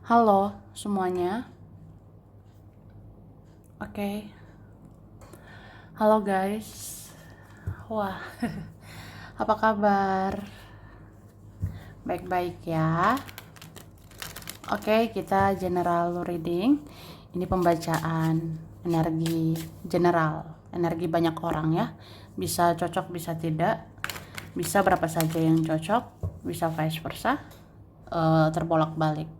Halo semuanya. Oke. Halo guys. Wah, apa kabar? Baik-baik ya. Oke, kita general reading. Ini pembacaan energi general, energi banyak orang ya. Bisa cocok, bisa tidak. Bisa berapa saja yang cocok, bisa vice versa. Terbolak-balik.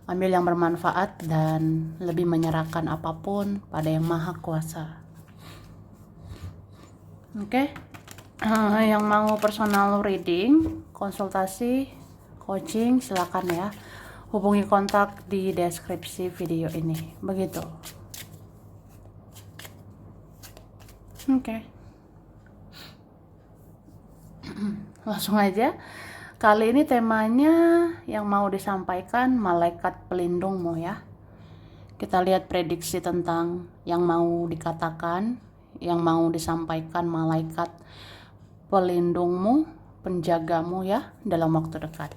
Ambil yang bermanfaat dan lebih menyerahkan apapun pada Yang Maha Kuasa. Oke. Yang mau personal reading, konsultasi, coaching, silakan ya. Hubungi kontak di deskripsi video ini. Begitu. Oke. Langsung aja. Kali ini temanya yang mau disampaikan malaikat pelindungmu ya. Kita lihat prediksi tentang yang mau dikatakan, yang mau disampaikan malaikat pelindungmu, penjagamu ya dalam waktu dekat.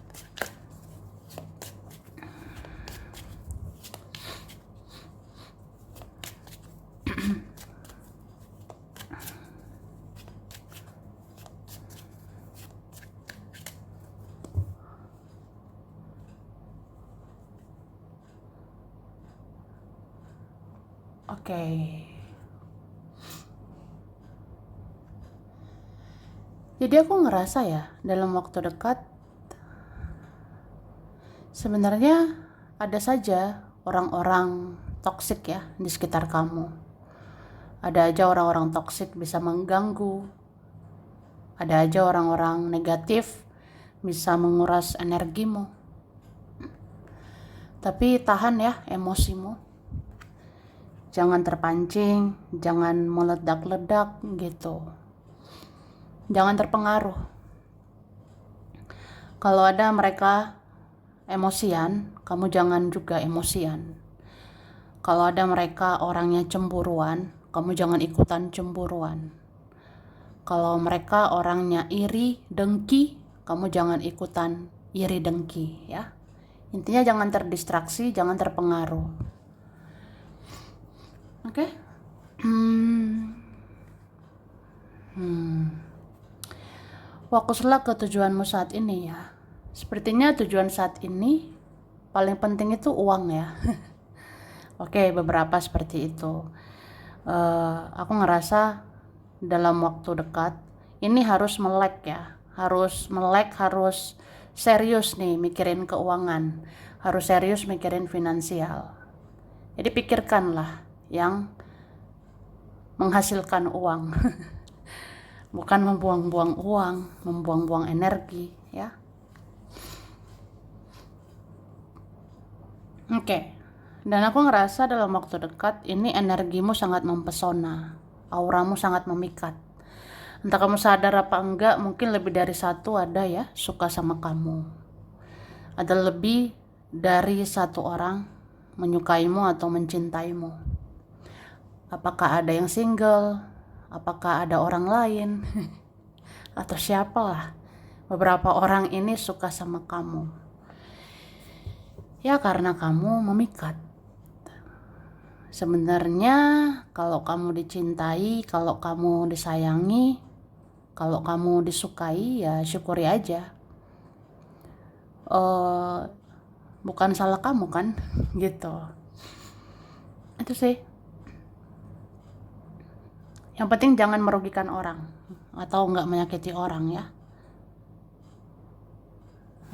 Oke. Jadi aku ngerasa ya dalam waktu dekat sebenarnya ada saja orang-orang toksik ya di sekitar kamu. Ada aja orang-orang toksik bisa mengganggu. Ada aja orang-orang negatif bisa menguras energimu. Tapi tahan ya emosimu. Jangan terpancing, jangan meledak-ledak gitu. Jangan terpengaruh. Kalau ada mereka emosian, kamu jangan juga emosian. Kalau ada mereka orangnya cemburuan, kamu jangan ikutan cemburuan. Kalau mereka orangnya iri, dengki, kamu jangan ikutan iri dengki ya. Intinya jangan terdistraksi, jangan terpengaruh. Oke? Fokuslah ke tujuanmu saat ini ya. Sepertinya tujuan saat ini paling penting itu uang ya. Oke, beberapa seperti itu. Aku ngerasa dalam waktu dekat ini harus melek ya. Harus melek, harus serius nih mikirin keuangan. Harus serius mikirin finansial. Jadi pikirkanlah yang menghasilkan uang. Bukan membuang-buang uang, membuang-buang energi ya. Oke. Dan aku ngerasa dalam waktu dekat ini energimu sangat mempesona. Auramu sangat memikat. Entah kamu sadar apa enggak, mungkin lebih dari satu ada ya suka sama kamu. Ada lebih dari satu orang menyukaimu atau mencintaimu. Apakah ada yang single? Apakah ada orang lain? Atau siapalah. Beberapa orang ini suka sama kamu. Ya karena kamu memikat. Sebenarnya kalau kamu dicintai, kalau kamu disayangi, kalau kamu disukai ya syukuri aja. Bukan salah kamu kan, gitu. Itu sih. Yang penting jangan merugikan orang atau nggak menyakiti orang ya.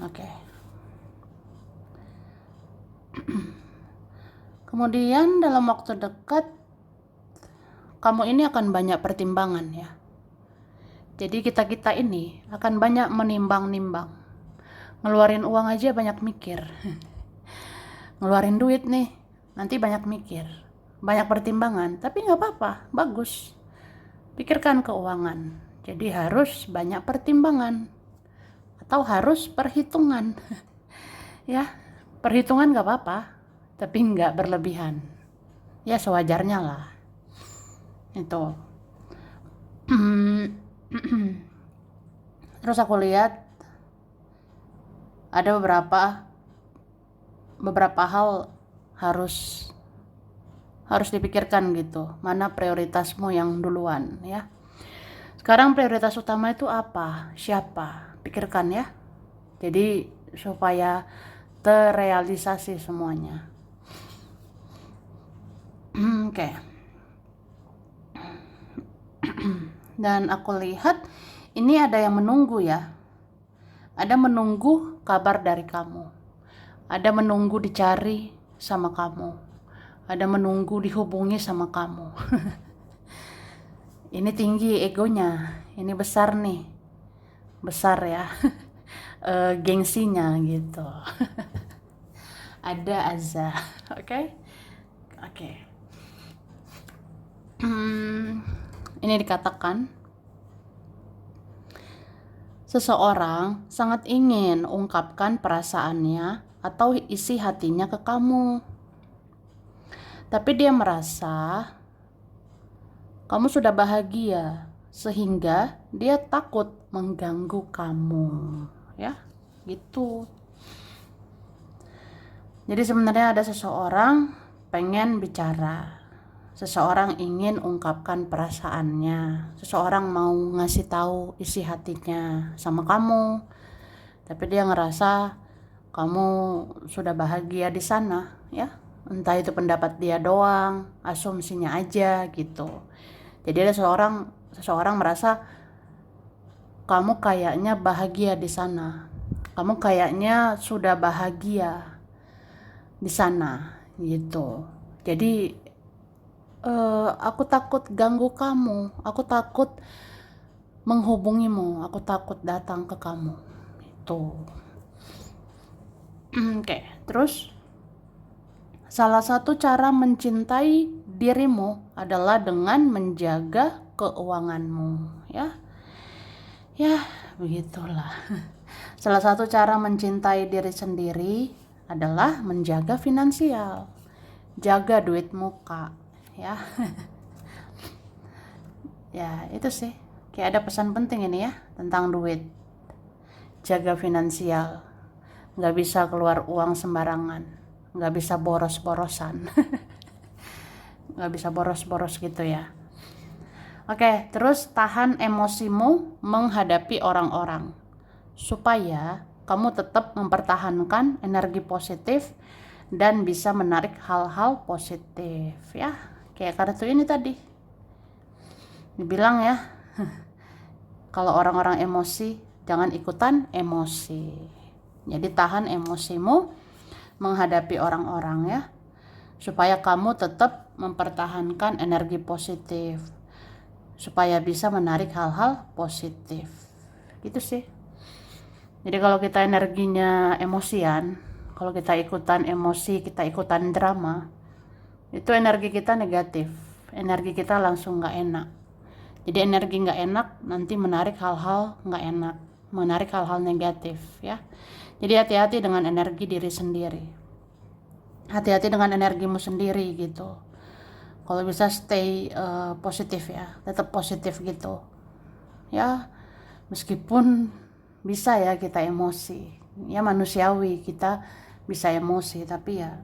Oke. Kemudian dalam waktu dekat kamu ini akan banyak pertimbangan ya. Jadi kita ini akan banyak menimbang-nimbang. Ngeluarin uang aja banyak mikir. Ngeluarin duit nih, nanti banyak mikir. Banyak pertimbangan, tapi nggak apa-apa, bagus. Pikirkan keuangan. Jadi harus banyak pertimbangan. Atau harus perhitungan. Ya, perhitungan nggak apa-apa, tapi nggak berlebihan. Ya sewajarnya lah. Itu. Terus aku lihat ada beberapa beberapa hal harus dipikirkan gitu, mana prioritasmu yang duluan ya. Sekarang prioritas utama itu apa, siapa, pikirkan ya. Jadi supaya terrealisasi semuanya. Oke. Dan aku lihat ini ada yang menunggu ya. Ada menunggu kabar dari kamu. Ada menunggu dicari sama kamu. Ada menunggu dihubungi sama kamu. Ini tinggi egonya. Ini besar nih. Besar ya. Gengsinya gitu. Ada Azza. Oke? Oke. Ini dikatakan seseorang sangat ingin ungkapkan perasaannya atau isi hatinya ke kamu. Tapi dia merasa kamu sudah bahagia sehingga dia takut mengganggu kamu. Ya, gitu. Jadi sebenarnya ada seseorang pengen bicara. Seseorang ingin ungkapkan perasaannya. Seseorang mau ngasih tahu isi hatinya sama kamu. Tapi dia ngerasa kamu sudah bahagia di sana, ya. Entah itu pendapat dia doang, asumsinya aja gitu. Jadi ada seseorang merasa kamu kayaknya bahagia di sana. Kamu kayaknya sudah bahagia di sana gitu. Jadi aku takut ganggu kamu, aku takut menghubungimu, aku takut datang ke kamu. Itu. Oke, terus salah satu cara mencintai dirimu adalah dengan menjaga keuanganmu, ya. Ya, begitulah. Salah satu cara mencintai diri sendiri adalah menjaga finansial. Jaga duit muka, ya. Ya, itu sih. Kayak ada pesan penting ini ya tentang duit. Jaga finansial. Nggak bisa keluar uang sembarangan. Nggak bisa boros-borosan. Nggak bisa boros-boros gitu ya. Oke, terus tahan emosimu menghadapi orang-orang. Supaya kamu tetap mempertahankan energi positif dan bisa menarik hal-hal positif ya. Kayak kartu ini tadi. Dibilang ya, kalau orang-orang emosi, jangan ikutan emosi. Jadi tahan emosimu menghadapi orang-orang ya. Supaya kamu tetap mempertahankan energi positif. Supaya bisa menarik hal-hal positif. Gitu sih. Jadi kalau kita energinya emosian, kalau kita ikutan emosi, kita ikutan drama, itu energi kita negatif. Energi kita langsung gak enak. Jadi energi gak enak nanti menarik hal-hal gak enak. Menarik hal-hal negatif ya. Jadi hati-hati dengan energi diri sendiri. Hati-hati dengan energimu sendiri gitu. Kalau bisa stay positif ya. Tetap positif gitu. Ya, meskipun bisa ya kita emosi. Ya manusiawi kita bisa emosi, tapi ya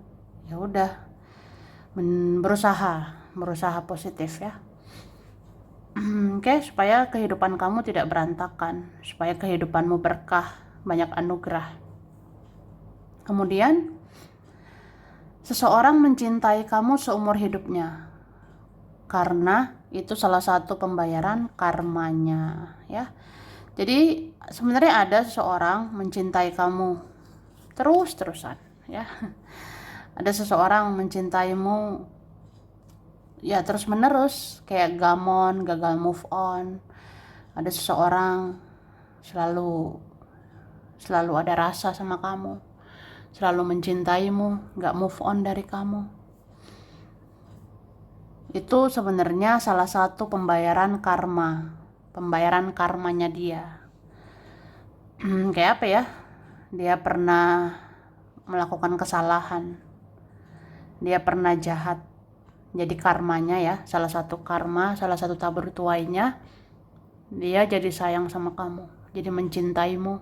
udah berusaha positif ya. Oke, supaya kehidupan kamu tidak berantakan, supaya kehidupanmu berkah, banyak anugerah. Kemudian seseorang mencintai kamu seumur hidupnya karena itu salah satu pembayaran karmanya ya. Jadi sebenarnya ada seseorang mencintai kamu terus-terusan ya. Ada seseorang mencintaimu ya terus-menerus kayak gamon, gagal move on. Ada seseorang selalu ada rasa sama kamu. Selalu mencintaimu, gak move on dari kamu. Itu sebenarnya salah satu pembayaran karma. Pembayaran karmanya dia. Kayak apa ya? Dia pernah melakukan kesalahan. Dia pernah jahat. Jadi karmanya ya, salah satu karma, salah satu tabur tuainya, dia jadi sayang sama kamu. Jadi mencintaimu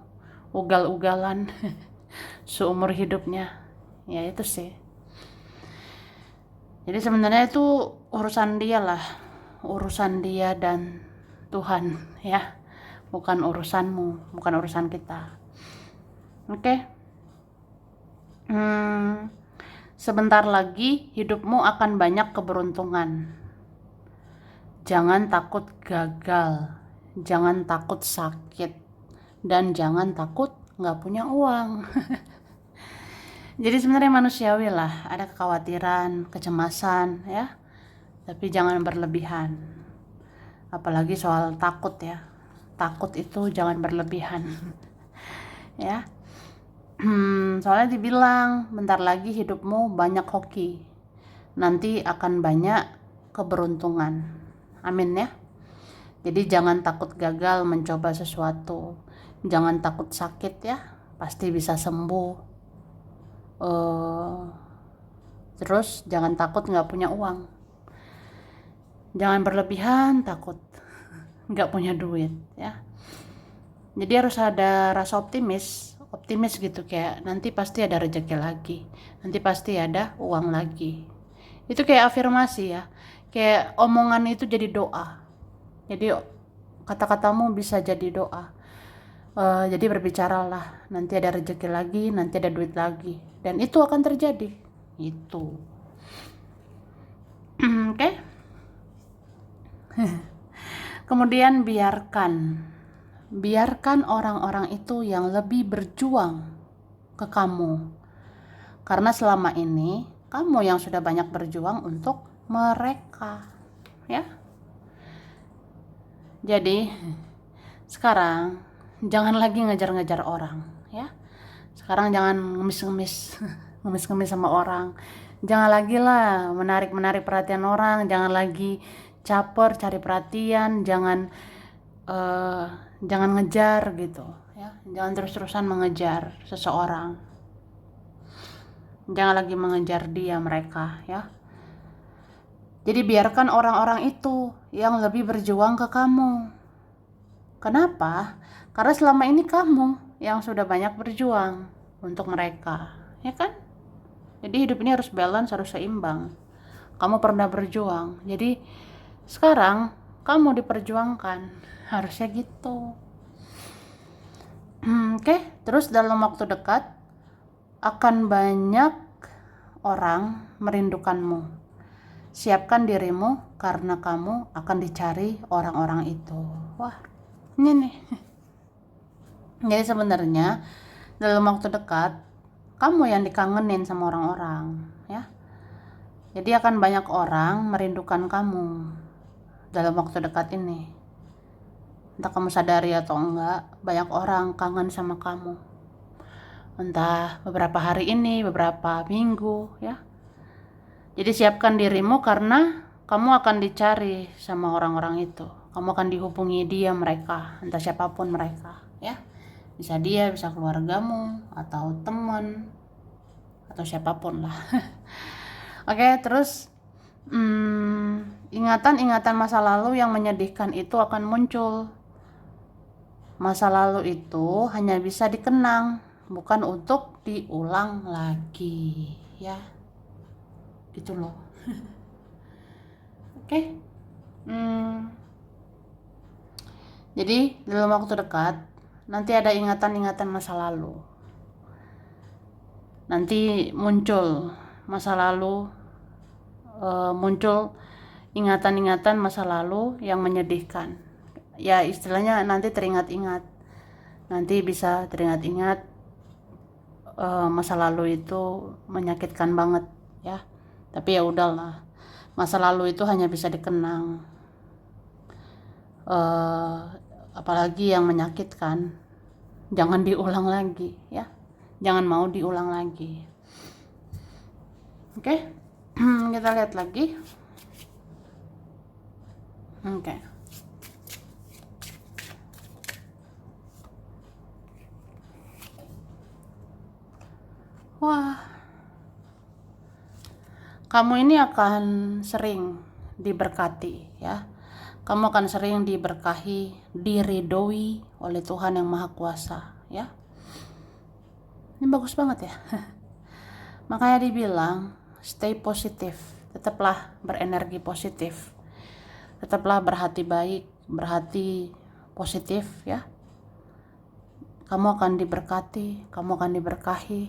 ugal-ugalan seumur hidupnya. Ya itu sih. Jadi sebenarnya itu urusan dia lah, urusan dia dan Tuhan ya, bukan urusanmu, bukan urusan kita. Oke. Sebentar lagi hidupmu akan banyak keberuntungan. Jangan takut gagal, jangan takut sakit, dan jangan takut nggak punya uang. Jadi sebenarnya manusiawi lah, ada kekhawatiran, kecemasan ya, tapi jangan berlebihan. Apalagi soal takut ya, takut itu jangan berlebihan. Ya, soalnya dibilang bentar lagi hidupmu banyak hoki, nanti akan banyak keberuntungan. Amin ya. Jadi jangan takut gagal mencoba sesuatu, jangan takut sakit ya, pasti bisa sembuh. Terus jangan takut nggak punya uang, jangan berlebihan takut nggak punya duit ya. Jadi harus ada rasa optimis gitu, kayak nanti pasti ada rezeki lagi, nanti pasti ada uang lagi. Itu kayak afirmasi ya, kayak omongan itu jadi doa. Jadi kata-katamu bisa jadi doa. Jadi berbicaralah, nanti ada rezeki lagi, nanti ada duit lagi, dan itu akan terjadi. Itu. Oke. Kemudian biarkan orang-orang itu yang lebih berjuang ke kamu, karena selama ini kamu yang sudah banyak berjuang untuk mereka ya. Jadi sekarang jangan lagi ngejar-ngejar orang ya. Sekarang jangan ngemis-ngemis ngemis-ngemis sama orang. Jangan lagi lah menarik perhatian orang, jangan lagi caper cari perhatian, jangan ngejar gitu ya. Jangan terus-terusan mengejar seseorang. Jangan lagi mengejar mereka ya. Jadi biarkan orang-orang itu yang lebih berjuang ke kamu. Kenapa? Karena selama ini kamu yang sudah banyak berjuang untuk mereka, ya kan? Jadi hidup ini harus balance, harus seimbang. Kamu pernah berjuang, jadi sekarang kamu diperjuangkan, harusnya gitu. Oke, terus dalam waktu dekat akan banyak orang merindukanmu. Siapkan dirimu karena kamu akan dicari orang-orang itu. Wah, ini nih. Jadi sebenarnya dalam waktu dekat kamu yang dikangenin sama orang-orang ya. Jadi akan banyak orang merindukan kamu dalam waktu dekat ini. Entah kamu sadari atau enggak, banyak orang kangen sama kamu. Entah beberapa hari ini, beberapa minggu ya. Jadi siapkan dirimu karena kamu akan dicari sama orang-orang itu. Kamu akan dihubungi mereka, entah siapapun mereka ya. Bisa dia, bisa keluargamu, atau teman, atau siapapun lah. Oke, terus ingatan-ingatan masa lalu yang menyedihkan itu akan muncul. Masa lalu itu hanya bisa dikenang, bukan untuk diulang lagi ya. Gitu loh. Oke. Jadi dalam waktu dekat nanti ada ingatan-ingatan masa lalu. Nanti muncul masa lalu, muncul ingatan-ingatan masa lalu yang menyedihkan. Ya istilahnya nanti teringat-ingat. Nanti bisa teringat-ingat masa lalu itu menyakitkan banget ya. Tapi ya udahlah, masa lalu itu hanya bisa dikenang. Apalagi yang menyakitkan, jangan diulang lagi ya. Jangan mau diulang lagi. Oke, kita lihat lagi. Oke. Wah. Kamu ini akan sering diberkati ya. Kamu akan sering diberkahi, diridhoi oleh Tuhan yang Maha Kuasa ya. Ini bagus banget ya. Makanya dibilang stay positif, tetaplah berenergi positif, tetaplah berhati baik, berhati positif ya. Kamu akan diberkati, kamu akan diberkahi.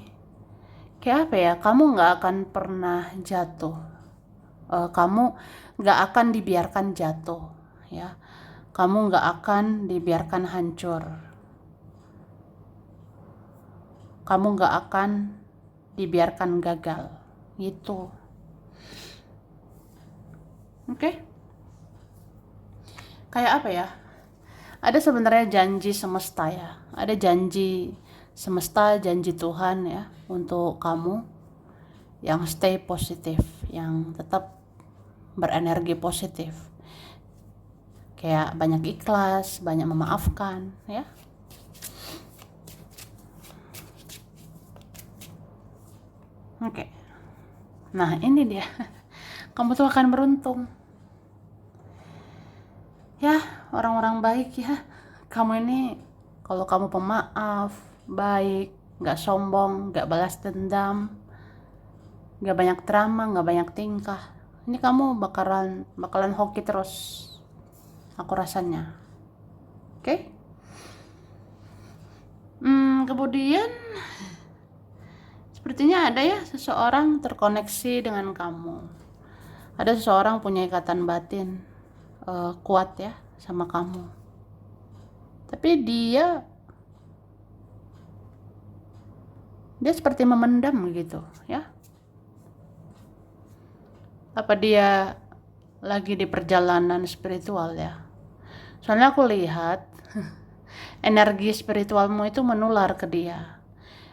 Kayak apa ya, kamu nggak akan pernah jatuh. Kamu nggak akan dibiarkan jatuh ya. Kamu nggak akan dibiarkan hancur. Kamu nggak akan dibiarkan gagal gitu. Oke? Kayak apa ya, ada sebenarnya janji semesta ya, ada janji semesta, janji Tuhan ya untuk kamu yang stay positif, yang tetap berenergi positif, kayak banyak ikhlas, banyak memaafkan ya. Oke. Nah ini dia, kamu tuh akan beruntung ya, orang-orang baik ya. Kamu ini kalau kamu pemaaf, baik, nggak sombong, nggak balas dendam, nggak banyak drama, nggak banyak tingkah, ini kamu bakalan hoki terus, aku rasanya. Oke? Kemudian sepertinya ada ya seseorang terkoneksi dengan kamu. Ada seseorang punya ikatan batin kuat ya sama kamu. Tapi dia seperti memendam gitu ya. Apa dia lagi di perjalanan spiritual ya? Soalnya aku lihat energi spiritualmu itu menular ke dia.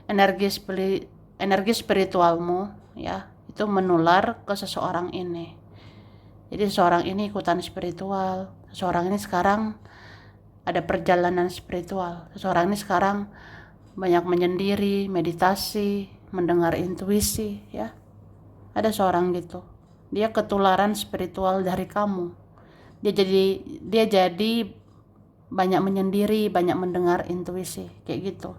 Energi spiritualmu ya, itu menular ke seseorang ini. Jadi seseorang ini ikutan spiritual, seseorang ini sekarang ada perjalanan spiritual, seseorang ini sekarang banyak menyendiri, meditasi, mendengar intuisi ya. Ada seorang gitu, dia ketularan spiritual dari kamu. Dia jadi banyak menyendiri, banyak mendengar intuisi kayak gitu.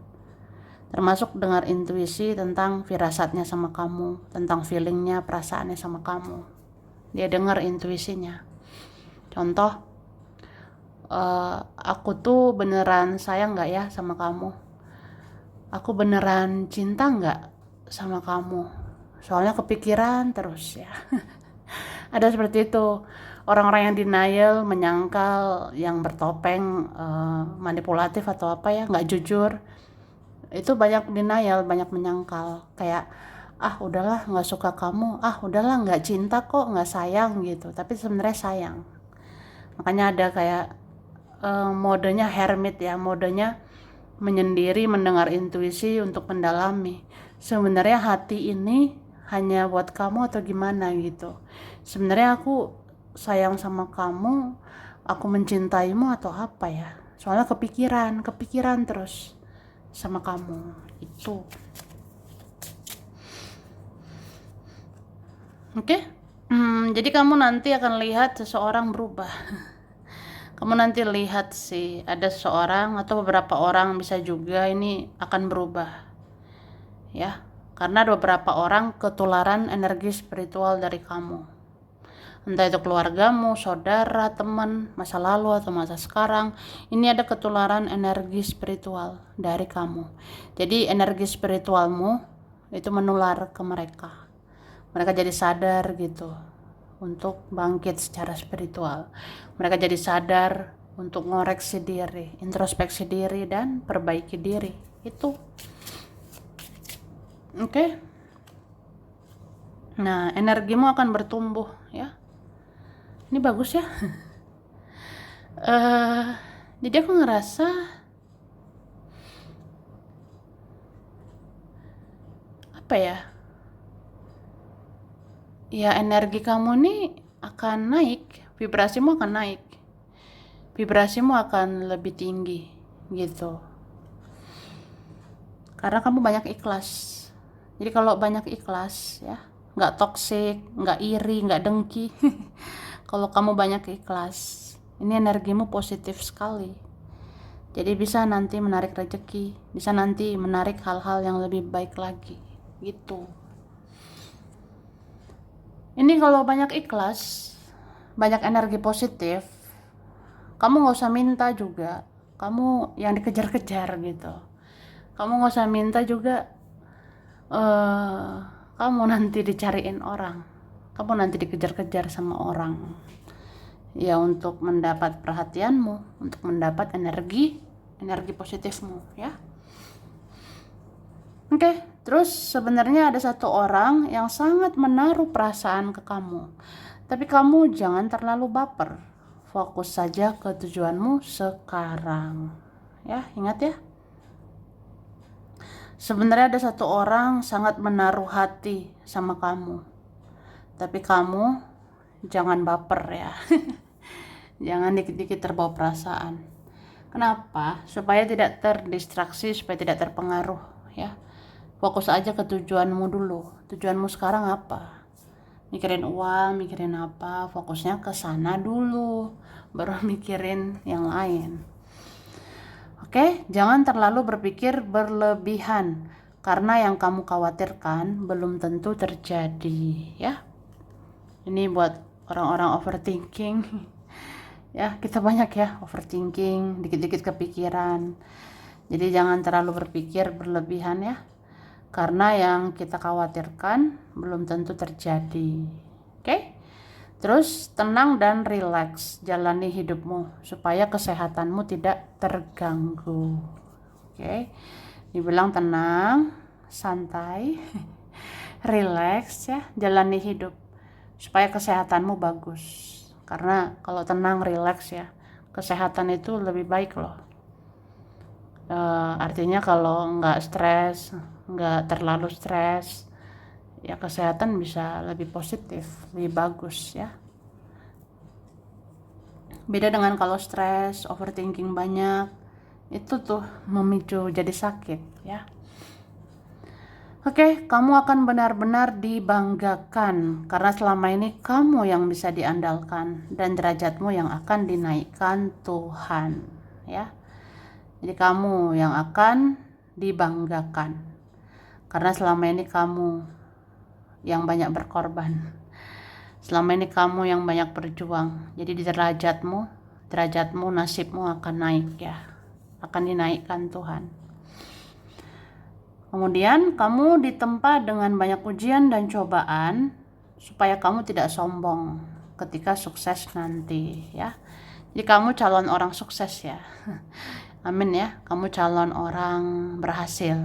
Termasuk dengar intuisi tentang firasatnya sama kamu, tentang feelingnya, perasaannya sama kamu. Dia dengar intuisinya. Contoh, aku tuh beneran sayang gak ya sama kamu? Aku beneran cinta gak sama kamu? Soalnya kepikiran terus ya. Ada seperti itu. Orang-orang yang denial, menyangkal, yang bertopeng, manipulatif atau apa ya, gak jujur. Itu banyak denial, banyak menyangkal. Kayak, udahlah gak suka kamu, udahlah gak cinta kok, gak sayang gitu. Tapi sebenarnya sayang. Makanya ada kayak modenya hermit ya, modenya menyendiri, mendengar intuisi untuk mendalami. Sebenarnya hati ini hanya buat kamu atau gimana gitu. Sebenarnya aku sayang sama kamu, aku mencintaimu atau apa ya. Soalnya kepikiran terus sama kamu itu. Oke? Jadi kamu nanti akan lihat seseorang berubah. Kamu nanti lihat sih, ada seseorang atau beberapa orang bisa juga ini akan berubah ya, karena ada beberapa orang ketularan energi spiritual dari kamu, entah itu keluargamu, saudara, teman, masa lalu atau masa sekarang. Ini ada ketularan energi spiritual dari kamu. Jadi energi spiritualmu itu menular ke mereka. Mereka jadi sadar gitu untuk bangkit secara spiritual. Mereka jadi sadar untuk ngoreksi diri, introspeksi diri, dan perbaiki diri. Itu. Oke? Nah, energimu akan bertumbuh ya. Ini bagus ya. Jadi aku ngerasa apa ya? Ya, energi kamu nih akan naik, vibrasimu akan naik. Vibrasimu akan lebih tinggi gitu. Karena kamu banyak ikhlas. Jadi kalau banyak ikhlas ya, nggak toksik, nggak iri, nggak dengki. Kalau kamu banyak ikhlas, ini energimu positif sekali. Jadi bisa nanti menarik rezeki, bisa nanti menarik hal-hal yang lebih baik lagi gitu. Ini kalau banyak ikhlas, banyak energi positif, kamu nggak usah minta juga. Kamu yang dikejar-kejar gitu. Kamu nggak usah minta juga. eh Kamu nanti dicariin orang. Kamu nanti dikejar-kejar sama orang. Ya untuk mendapat perhatianmu, untuk mendapat energi positifmu, ya. Oke, terus sebenarnya ada satu orang yang sangat menaruh perasaan ke kamu. Tapi kamu jangan terlalu baper. Fokus saja ke tujuanmu sekarang. Ya, ingat ya. Sebenarnya ada satu orang sangat menaruh hati sama kamu. Tapi kamu jangan baper ya. Jangan dikit-dikit terbawa perasaan. Kenapa? Supaya tidak terdistraksi, supaya tidak terpengaruh ya. Fokus aja ke tujuanmu dulu. Tujuanmu sekarang apa? Mikirin uang, mikirin apa? Fokusnya ke sana dulu, baru mikirin yang lain. Oke, jangan terlalu berpikir berlebihan karena yang kamu khawatirkan belum tentu terjadi ya. Ini buat orang-orang overthinking. Ya, kita banyak ya overthinking, dikit-dikit kepikiran. Jadi jangan terlalu berpikir berlebihan ya. Karena yang kita khawatirkan belum tentu terjadi. Oke? Terus tenang dan rileks, jalani hidupmu supaya kesehatanmu tidak terganggu. Oke? Dibilang tenang, santai, rileks ya, jalani hidup supaya kesehatanmu bagus. Karena kalau tenang, rileks ya, kesehatan itu lebih baik loh. Artinya kalau nggak stres, nggak terlalu stres, ya kesehatan bisa lebih positif, lebih bagus ya. Beda dengan kalau stres, overthinking banyak, itu tuh memicu jadi sakit ya. Oke, kamu akan benar-benar dibanggakan karena selama ini kamu yang bisa diandalkan dan derajatmu yang akan dinaikkan Tuhan ya. Jadi kamu yang akan dibanggakan karena selama ini kamu yang banyak berkorban. Selama ini kamu yang banyak berjuang. Jadi di derajatmu, nasibmu akan naik ya. Akan dinaikkan Tuhan. Kemudian kamu ditempa dengan banyak ujian dan cobaan supaya kamu tidak sombong ketika sukses nanti ya. Jadi kamu calon orang sukses ya. Amin ya, kamu calon orang berhasil.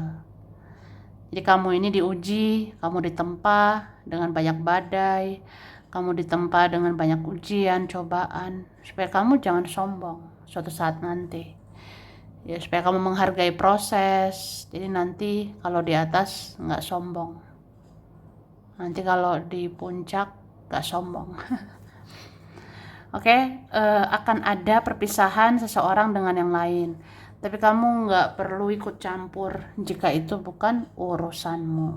Jadi kamu ini diuji, kamu ditempa dengan banyak badai, kamu ditempa dengan banyak ujian, cobaan, supaya kamu jangan sombong suatu saat nanti. Ya, supaya kamu menghargai proses. Jadi nanti kalau di atas nggak sombong. Nanti kalau di puncak nggak sombong. Oke, akan ada perpisahan seseorang dengan yang lain. Tapi kamu nggak perlu ikut campur jika itu bukan urusanmu.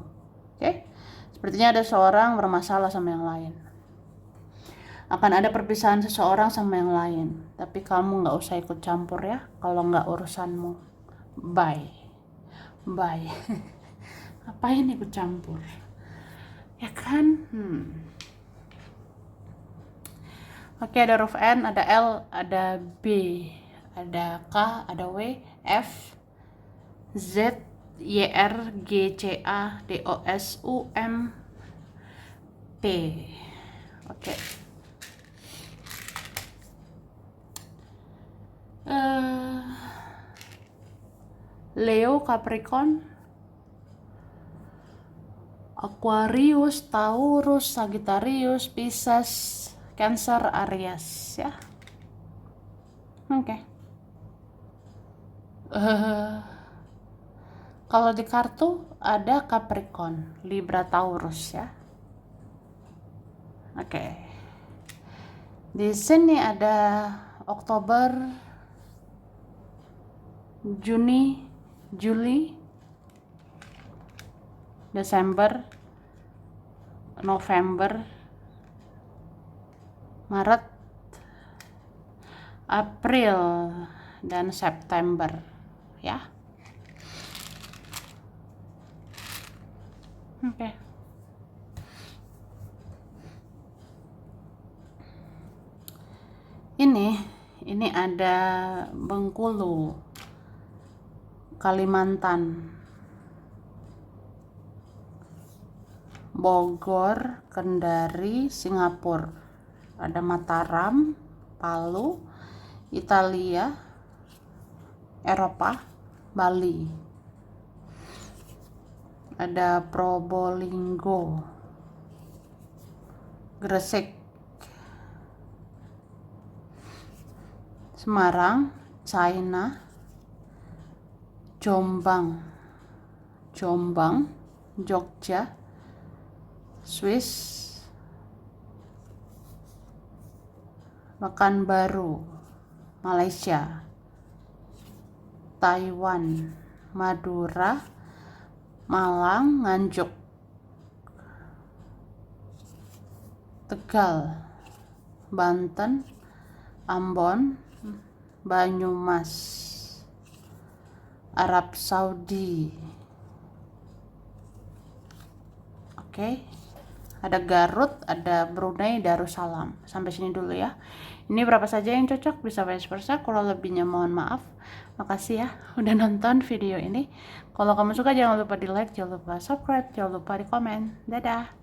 Oke? Sepertinya ada seorang bermasalah sama yang lain. Akan ada perpisahan seseorang sama yang lain. Tapi kamu nggak usah ikut campur ya, kalau nggak urusanmu. Bye. Bye. Ngapain ikut campur? Ya kan? Oke, ada huruf N, ada L, ada B, ada K, ada W, F, Z, Y, R, G, C, A, D, O, S, U, M, P. Oke. Leo, Capricorn, Aquarius, Taurus, Sagittarius, Pisces, Cancer, Aries ya. Oke. Kalau di kartu ada Capricorn, Libra, Taurus ya. Oke. Di sini ada Oktober, Juni, Juli, Desember, November, Maret, April, dan September ya. Oke. Ini ada Bengkulu, Kalimantan, Bogor, Kendari, Singapura. Ada Mataram, Palu, Italia, Eropa, Bali. Ada Probolinggo, Gresik, Semarang, China, Jombang, Jogja, Swiss, Pekanbaru, Malaysia, Taiwan, Madura, Malang, Nganjuk, Tegal, Banten, Ambon, Banyumas, Arab Saudi. Oke. Ada Garut, ada Brunei Darussalam. Sampai sini dulu ya. Ini berapa saja yang cocok, bisa vice versa. Kalau lebihnya mohon maaf. Makasih ya udah nonton video ini. Kalau kamu suka jangan lupa di like, jangan lupa subscribe, jangan lupa di komen. Dadah.